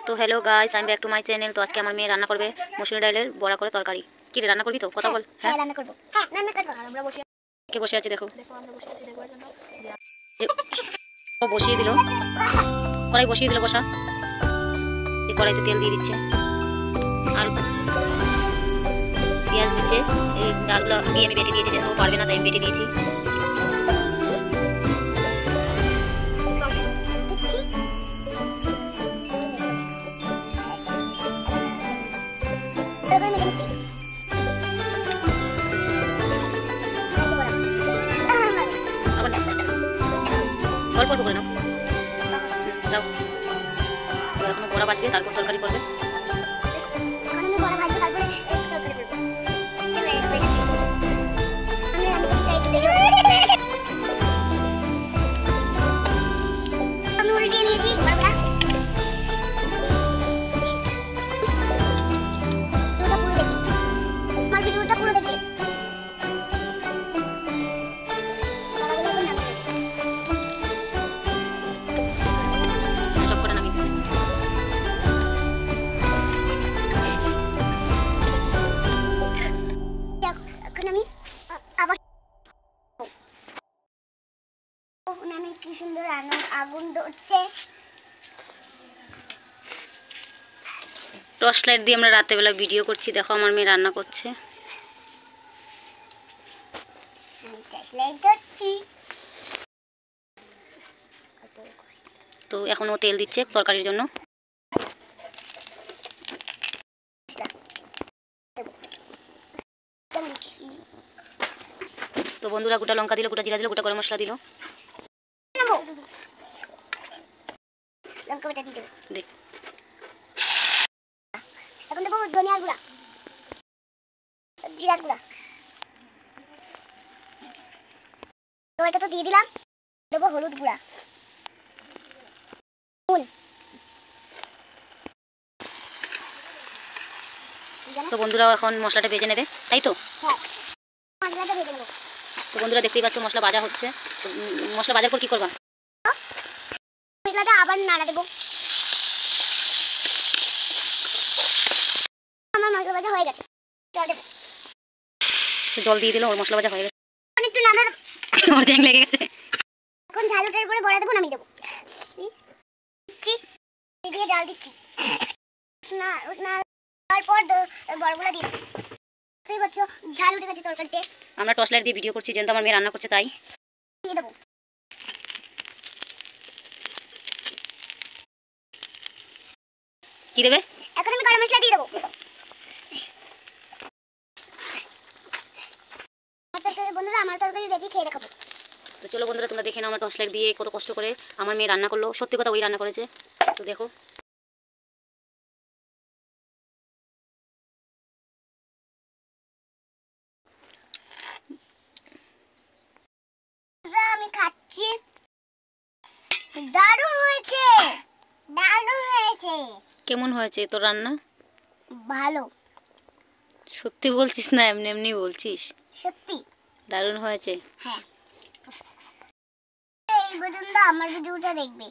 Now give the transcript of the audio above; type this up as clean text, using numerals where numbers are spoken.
তো hello guys, আমি back to my channel. তো আজকে আমার মেয়ে রান্না করবে মসুর ডালের বড়া করে তরকারি। কি রে, রান্না করবি তো? কথা বল। হ্যাঁ রান্না করব। হ্যাঁ রান্না করব। আমরা বসে আছি, দেখো আমরা বসে আছি দেখবার জন্য। ও বসিয়ে দিল, কড়াই বসিয়ে দিল বসা। এই কড়াইতে তেল দিয়ে দিচ্ছে আর পেঁয়াজ দিচ্ছে। এই ডালগুলো দিয়ে আমি বেটে দিয়েছি, যেহেতু ও পারবে না তাই আমি বেটে দিয়েছি। অল্প অল্প করে নাও, দাও। এখনো বড়া বাঁচবে, তারপর তরকারি করবে। কি সুন্দর আগুন ধরছে। টর্চ লাইট দিয়ে আমরা রাতের বেলা ভিডিও করছি। দেখো আমার মেয়ে রান্না করছে। তো এখন ও তেল দিচ্ছে তরকারির জন্য। তো বন্ধুরা, গোটা লঙ্কা দিল, গোটা জিরা দিল, গোটা গরম মশলা দিল। লঙ্কা বাটা দিয়ে দেব। এখন দেবো ধনিয়ার গুঁড়া, জিরার গুঁড়া। এটা তো দিয়ে দিলাম। দেবো হলুদ গুঁড়া, নুন। তো বন্ধুরা এখন মশলাটা ভেজে নেবে, তাই তো? হ্যাঁ, মশলাটা ভেজে নেব। তো বন্ধুরা দেখতেই পাচ্ছ মশলা ভাজা হচ্ছে। তো মশলা ভাজার পর কি করবা? মশলাটা আবার নাড়া দেবো। আমার মশলা ভাজা হয়ে গেছে, জল দেবো। জল দিয়ে দিল, ওর মশলা ভাজা হয়ে গেছে। একটু নাড়া ওর জ্যাং লেগে গেছে। এখন ঝালুটার উপরে বড়া দেবো, নামিয়ে দেবো। দিয়ে ডাল দিচ্ছি না, তারপর বড়গুলো দিয়ে তুই বলছো ঝাল উঠে গেছে তরকারিতে। আমরা টর্চ লাইট দিয়ে ভিডিও করছি, যেহেতু আমার মেয়ে রান্না করছে তাই। দিয়ে দেবো। কি দেবে? এখন আমি গরম মশলা দিয়ে দেবো। বন্ধুরা আমার তরকারি দেখে খেয়ে দেখাবো। তো চলো বন্ধুরা, তোমরা দেখে নাও আমার টর্চ লাইট দিয়ে কত কষ্ট করে আমার মেয়ে রান্না করলো। সত্যি কথা, ওই রান্না করেছে। তো দেখো আমি খাচ্ছি। দারুণ হয়েছে, দারুণ হয়েছে। কেমন হয়েছে তোর রান্না? ভালো। সত্যি বলছিস না এমনি এমনি বলছিস? সত্যি দারুণ হয়েছে। হ্যাঁ, এই পর্যন্ত আমার ভিডিওটা দেখবে।